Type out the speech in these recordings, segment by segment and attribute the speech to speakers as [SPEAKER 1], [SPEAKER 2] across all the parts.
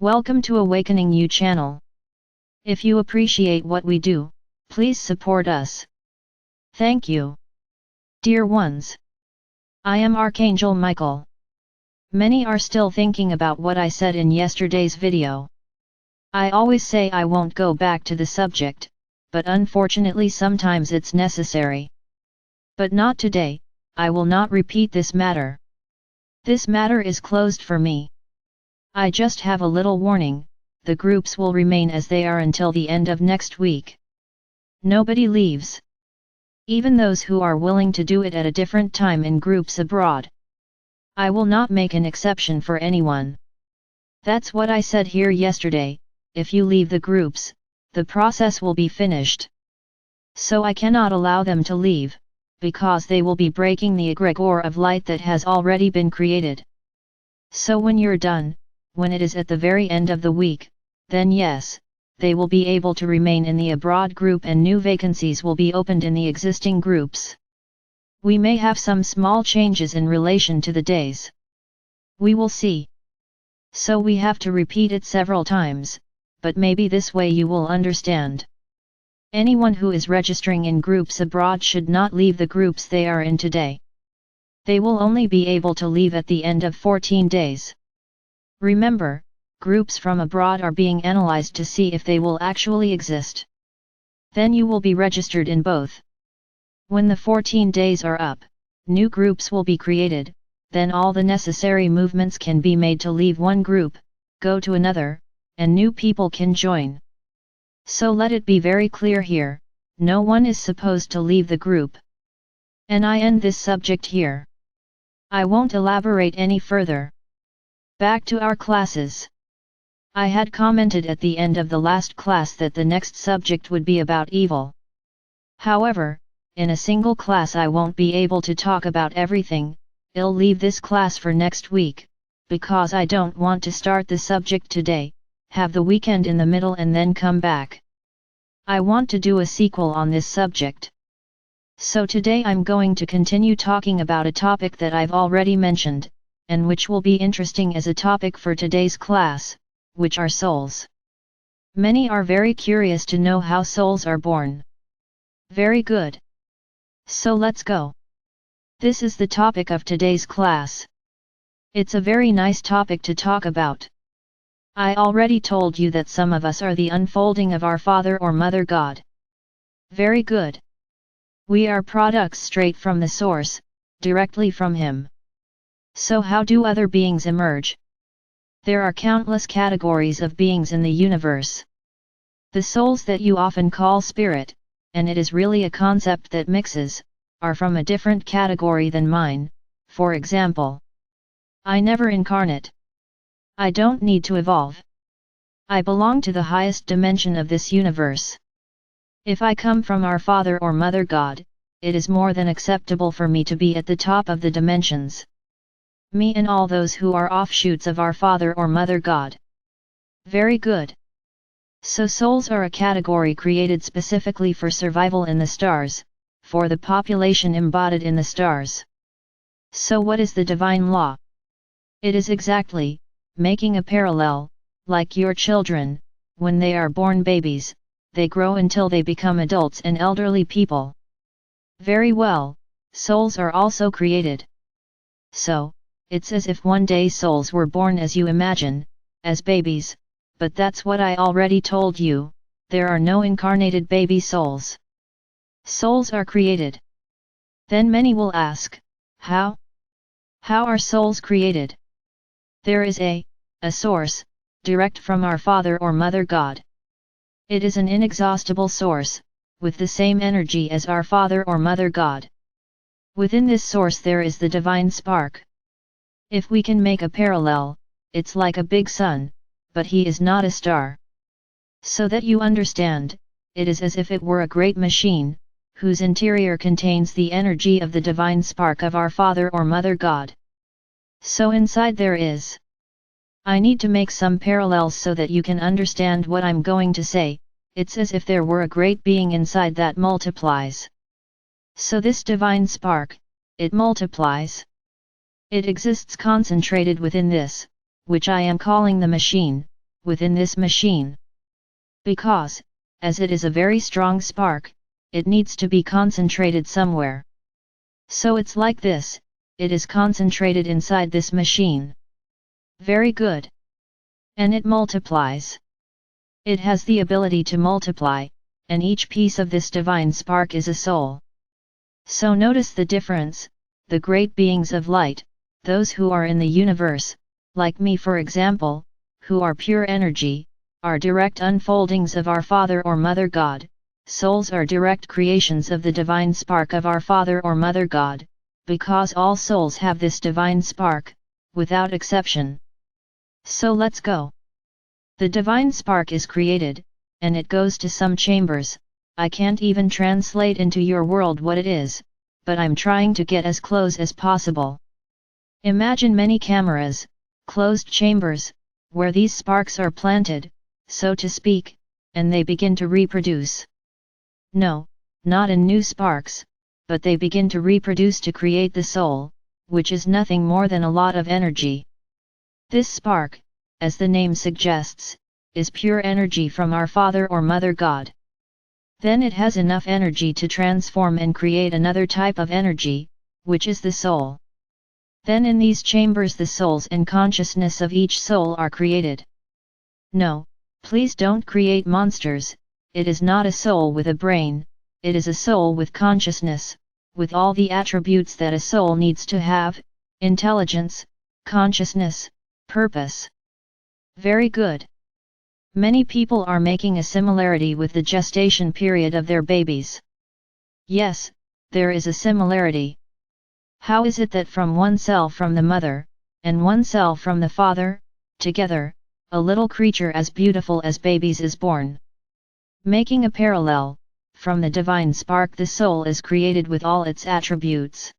[SPEAKER 1] Welcome to Awakening You channel. If you appreciate what we do, please support us. Thank you. Dear ones, I am Archangel Michael. Many are still thinking about what I said in yesterday's video. I always say I won't go back to the subject, but unfortunately sometimes it's necessary. But not today, I will not repeat this matter. This matter is closed for me. I just have a little warning, the groups will remain as they are until the end of next week. Nobody leaves. Even those who are willing to do it at a different time in groups abroad. I will not make an exception for anyone. That's what I said here yesterday, if you leave the groups, the process will be finished. So I cannot allow them to leave, because they will be breaking the egregore of light that has already been created. So when you're done, when it is at the very end of the week, then yes, they will be able to remain in the abroad group and new vacancies will be opened in the existing groups. We may have some small changes in relation to the days. We will see. So we have to repeat it several times, but maybe this way you will understand. Anyone who is registering in groups abroad should not leave the groups they are in today. They will only be able to leave at the end of 14 days. Remember, groups from abroad are being analyzed to see if they will actually exist. Then you will be registered in both. When the 14 days are up, new groups will be created, then all the necessary movements can be made to leave one group, go to another, and new people can join. So let it be very clear here, no one is supposed to leave the group. And I end this subject here. I won't elaborate any further. Back to our classes. I had commented at the end of the last class that the next subject would be about evil. However, in a single class I won't be able to talk about everything. I'll leave this class for next week, because I don't want to start the subject today, have the weekend in the middle and then come back. I want to do a sequel on this subject. So today I'm going to continue talking about a topic that I've already mentioned, and which will be interesting as a topic for today's class, which are souls. Many are very curious to know how souls are born. Very good. So let's go. This is the topic of today's class. It's a very nice topic to talk about. I already told you that some of us are the unfolding of our Father or Mother God. Very good. We are products straight from the source, directly from Him. So how do other beings emerge? There are countless categories of beings in the universe. The souls that you often call spirit, and it is really a concept that mixes, are from a different category than mine. For example, I never incarnate. I don't need to evolve. I belong to the highest dimension of this universe. If I come from our Father or Mother God, it is more than acceptable for me to be at the top of the dimensions. Me and all those who are offshoots of our Father or Mother God. Very good. So souls are a category created specifically for survival in the stars, for the population embodied in the stars. So what is the divine law? It is exactly, making a parallel, like your children, when they are born babies, they grow until they become adults and elderly people. Very well, souls are also created. So, it's as if one day souls were born as you imagine, as babies, but that's what I already told you, there are no incarnated baby souls. Souls are created. Then many will ask, how? How are souls created? There is a source, direct from our Father or Mother God. It is an inexhaustible source, with the same energy as our Father or Mother God. Within this source there is the divine spark. If we can make a parallel, it's like a big sun, but he is not a star. So that you understand, it is as if it were a great machine, whose interior contains the energy of the divine spark of our Father or Mother God. So inside there is. I need to make some parallels so that you can understand what I'm going to say. It's as if there were a great being inside that multiplies. So this divine spark, it multiplies. It exists concentrated within this, which I am calling the machine, within this machine. Because, as it is a very strong spark, it needs to be concentrated somewhere. So it's like this, it is concentrated inside this machine. Very good. And it multiplies. It has the ability to multiply, and each piece of this divine spark is a soul. So notice the difference, the great beings of light, those who are in the universe, like me for example, who are pure energy, are direct unfoldings of our Father or Mother God. Souls are direct creations of the divine spark of our Father or Mother God, because all souls have this divine spark, without exception. So let's go. The divine spark is created, and it goes to some chambers. I can't even translate into your world what it is, but I'm trying to get as close as possible. Imagine many cameras, closed chambers, where these sparks are planted, so to speak, and they begin to reproduce. No, not in new sparks, but they begin to reproduce to create the soul, which is nothing more than a lot of energy. This spark, as the name suggests, is pure energy from our Father or Mother God. Then it has enough energy to transform and create another type of energy, which is the soul. Then in these chambers the souls and consciousness of each soul are created. No, please don't create monsters. It is not a soul with a brain, it is a soul with consciousness, with all the attributes that a soul needs to have: intelligence, consciousness, purpose. Very good. Many people are making a similarity with the gestation period of their babies. Yes, there is a similarity. How is it that from one cell from the mother, and one cell from the father, together, a little creature as beautiful as babies is born? Making a parallel, from the divine spark the soul is created with all its attributes.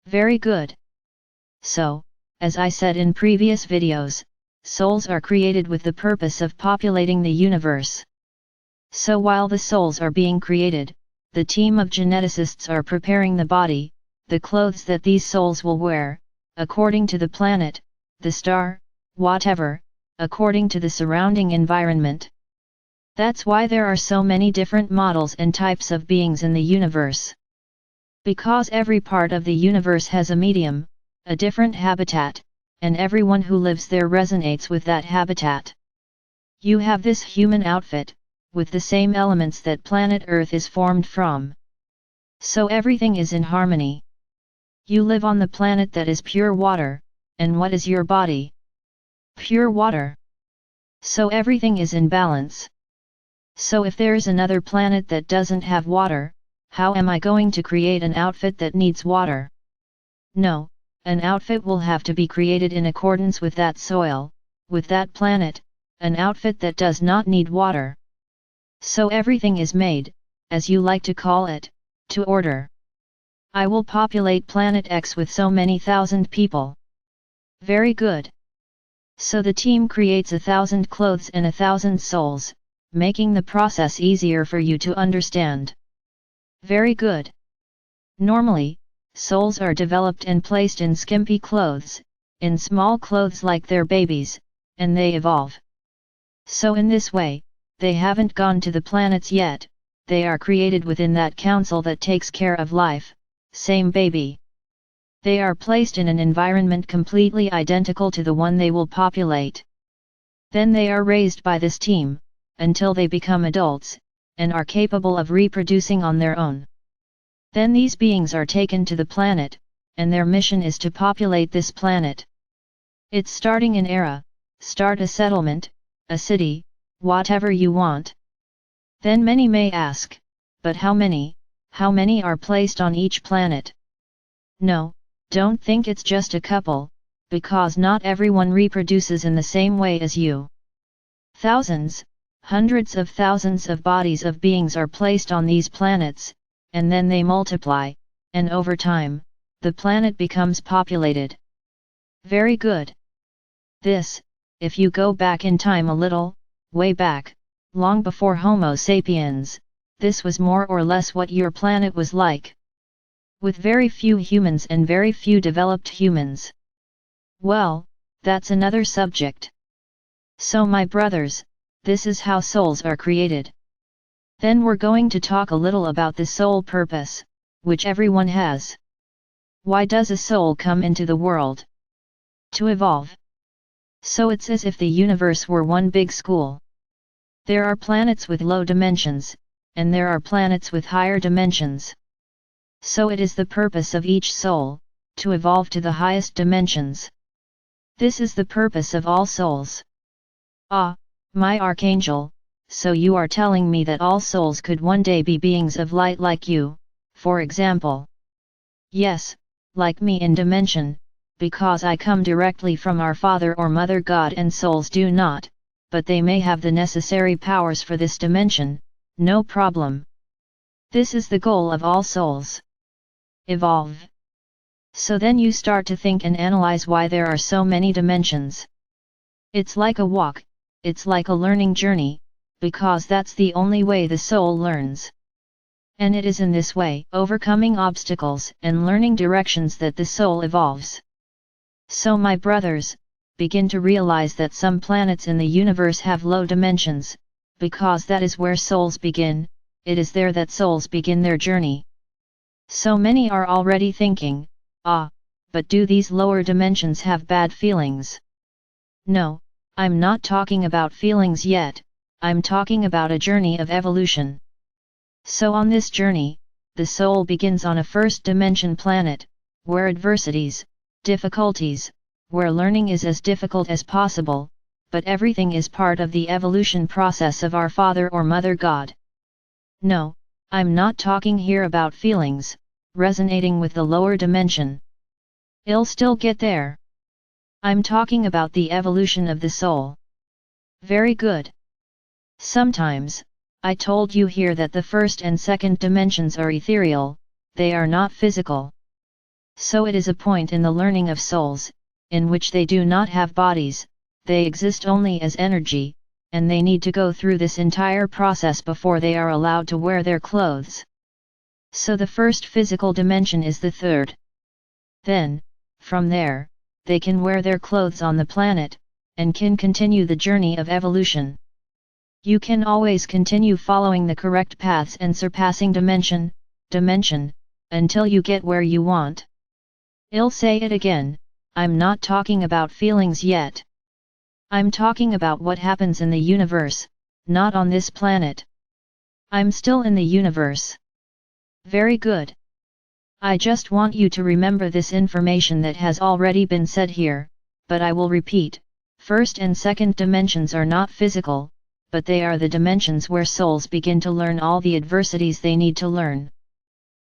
[SPEAKER 1] Very good. So, as I said in previous videos, souls are created with the purpose of populating the universe. So while the souls are being created, the team of geneticists are preparing the body, the clothes that these souls will wear, according to the planet, the star, whatever, according to the surrounding environment. That's why there are so many different models and types of beings in the universe. Because every part of the universe has a medium, a different habitat, and everyone who lives there resonates with that habitat. You have this human outfit, with the same elements that planet Earth is formed from. So everything is in harmony. You live on the planet that is pure water, and what is your body? Pure water. So everything is in balance. So if there's another planet that doesn't have water, how am I going to create an outfit that needs water? No, an outfit will have to be created in accordance with that soil, with that planet, an outfit that does not need water. So everything is made, as you like to call it, to order. I will populate planet X with so many thousand people. Very good. So the team creates 1,000 clothes and 1,000 souls, making the process easier for you to understand. Very good. Normally, souls are developed and placed in skimpy clothes, in small clothes like their babies, and they evolve. So in this way, they haven't gone to the planets yet, they are created within that council that takes care of life, same baby. They are placed in an environment completely identical to the one they will populate. Then they are raised by this team, until they become adults, and are capable of reproducing on their own. Then these beings are taken to the planet, and their mission is to populate this planet. It's starting an era, start a settlement, a city, whatever you want. Then many may ask, but how many are placed on each planet? No, don't think it's just a couple, because not everyone reproduces in the same way as you. Thousands, hundreds of thousands of bodies of beings are placed on these planets, and then they multiply, and over time, the planet becomes populated. Very good. This, if you go back in time a little, way back, long before Homo sapiens, this was more or less what your planet was like. With very few humans and very few developed humans. Well, that's another subject. So my brothers, this is how souls are created. Then we're going to talk a little about the soul purpose, which everyone has. Why does a soul come into the world? To evolve. So it's as if the universe were one big school. There are planets with low dimensions, and there are planets with higher dimensions. So it is the purpose of each soul, to evolve to the highest dimensions. This is the purpose of all souls. Ah, my Archangel, so you are telling me that all souls could one day be beings of light like you, for example. Yes, like me in dimension, because I come directly from our Father or Mother God, and souls do not, but they may have the necessary powers for this dimension, no problem. This is the goal of all souls. Evolve. So then you start to think and analyze why there are so many dimensions. It's like a walk, it's like a learning journey, because that's the only way the soul learns. And it is in this way, overcoming obstacles and learning directions, that the soul evolves. So my brothers, begin to realize that some planets in the universe have low dimensions, because that is where souls begin, it is there that souls begin their journey. So many are already thinking, ah, but do these lower dimensions have bad feelings? No, I'm not talking about feelings yet, I'm talking about a journey of evolution. So on this journey, the soul begins on a first dimension planet, where adversities, difficulties, where learning is as difficult as possible, but everything is part of the evolution process of our Father or Mother God. No, I'm not talking here about feelings, resonating with the lower dimension. I'll still get there. I'm talking about the evolution of the soul. Very good. Sometimes, I told you here that the first and second dimensions are ethereal, they are not physical. So it is a point in the learning of souls, in which they do not have bodies, they exist only as energy, and they need to go through this entire process before they are allowed to wear their clothes. So the first physical dimension is the third. Then, from there, they can wear their clothes on the planet, and can continue the journey of evolution. You can always continue following the correct paths and surpassing dimension, until you get where you want. I'll say it again, I'm not talking about feelings yet. I'm talking about what happens in the universe, not on this planet. I'm still in the universe. Very good. I just want you to remember this information that has already been said here, but I will repeat, first and second dimensions are not physical, but they are the dimensions where souls begin to learn all the adversities they need to learn.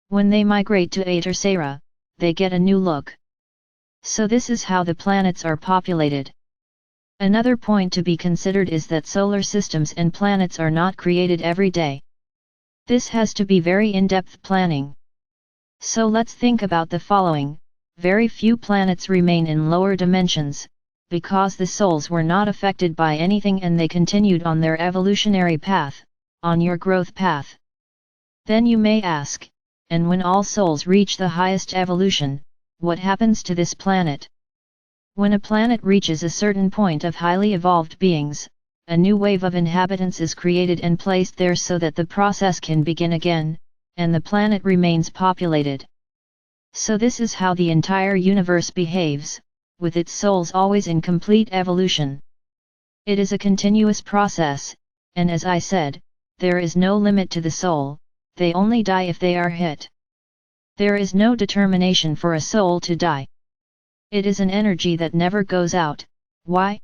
[SPEAKER 1] When they migrate to Atersera, they get a new look. So this is how the planets are populated. Another point to be considered is that solar systems and planets are not created every day. This has to be very in-depth planning. So let's think about the following: very few planets remain in lower dimensions, because the souls were not affected by anything and they continued on their evolutionary path, on your growth path. Then you may ask, and when all souls reach the highest evolution, what happens to this planet? When a planet reaches a certain point of highly evolved beings, a new wave of inhabitants is created and placed there so that the process can begin again, and the planet remains populated. So this is how the entire universe behaves, with its souls always in complete evolution. It is a continuous process, and as I said, there is no limit to the soul, they only die if they are hit. There is no determination for a soul to die. It is an energy that never goes out. Why?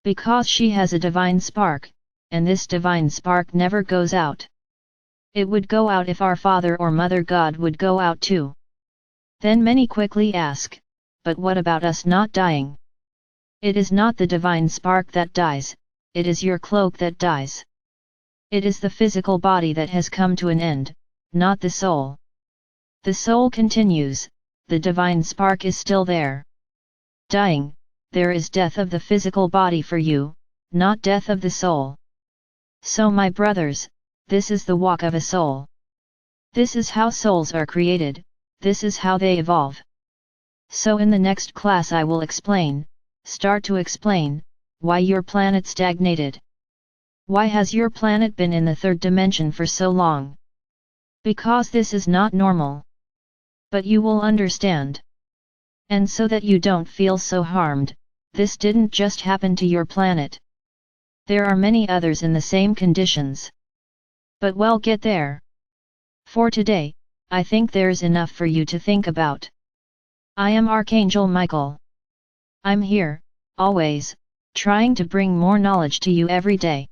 [SPEAKER 1] Because she has a divine spark, and this divine spark never goes out. It would go out if our Father or Mother God would go out too. Then many quickly ask, but what about us not dying? It is not the divine spark that dies, it is your cloak that dies. It is the physical body that has come to an end, not the soul. The soul continues, the divine spark is still there. Dying, there is death of the physical body for you, not death of the soul. So my brothers, this is the walk of a soul. This is how souls are created, this is how they evolve. So in the next class I will explain, start to explain, why your planet stagnated. Why has your planet been in the third dimension for so long? Because this is not normal. But you will understand. And so that you don't feel so harmed, this didn't just happen to your planet. There are many others in the same conditions. But we'll get there. For today, I think there's enough for you to think about. I am Archangel Michael. I'm here, always, trying to bring more knowledge to you every day.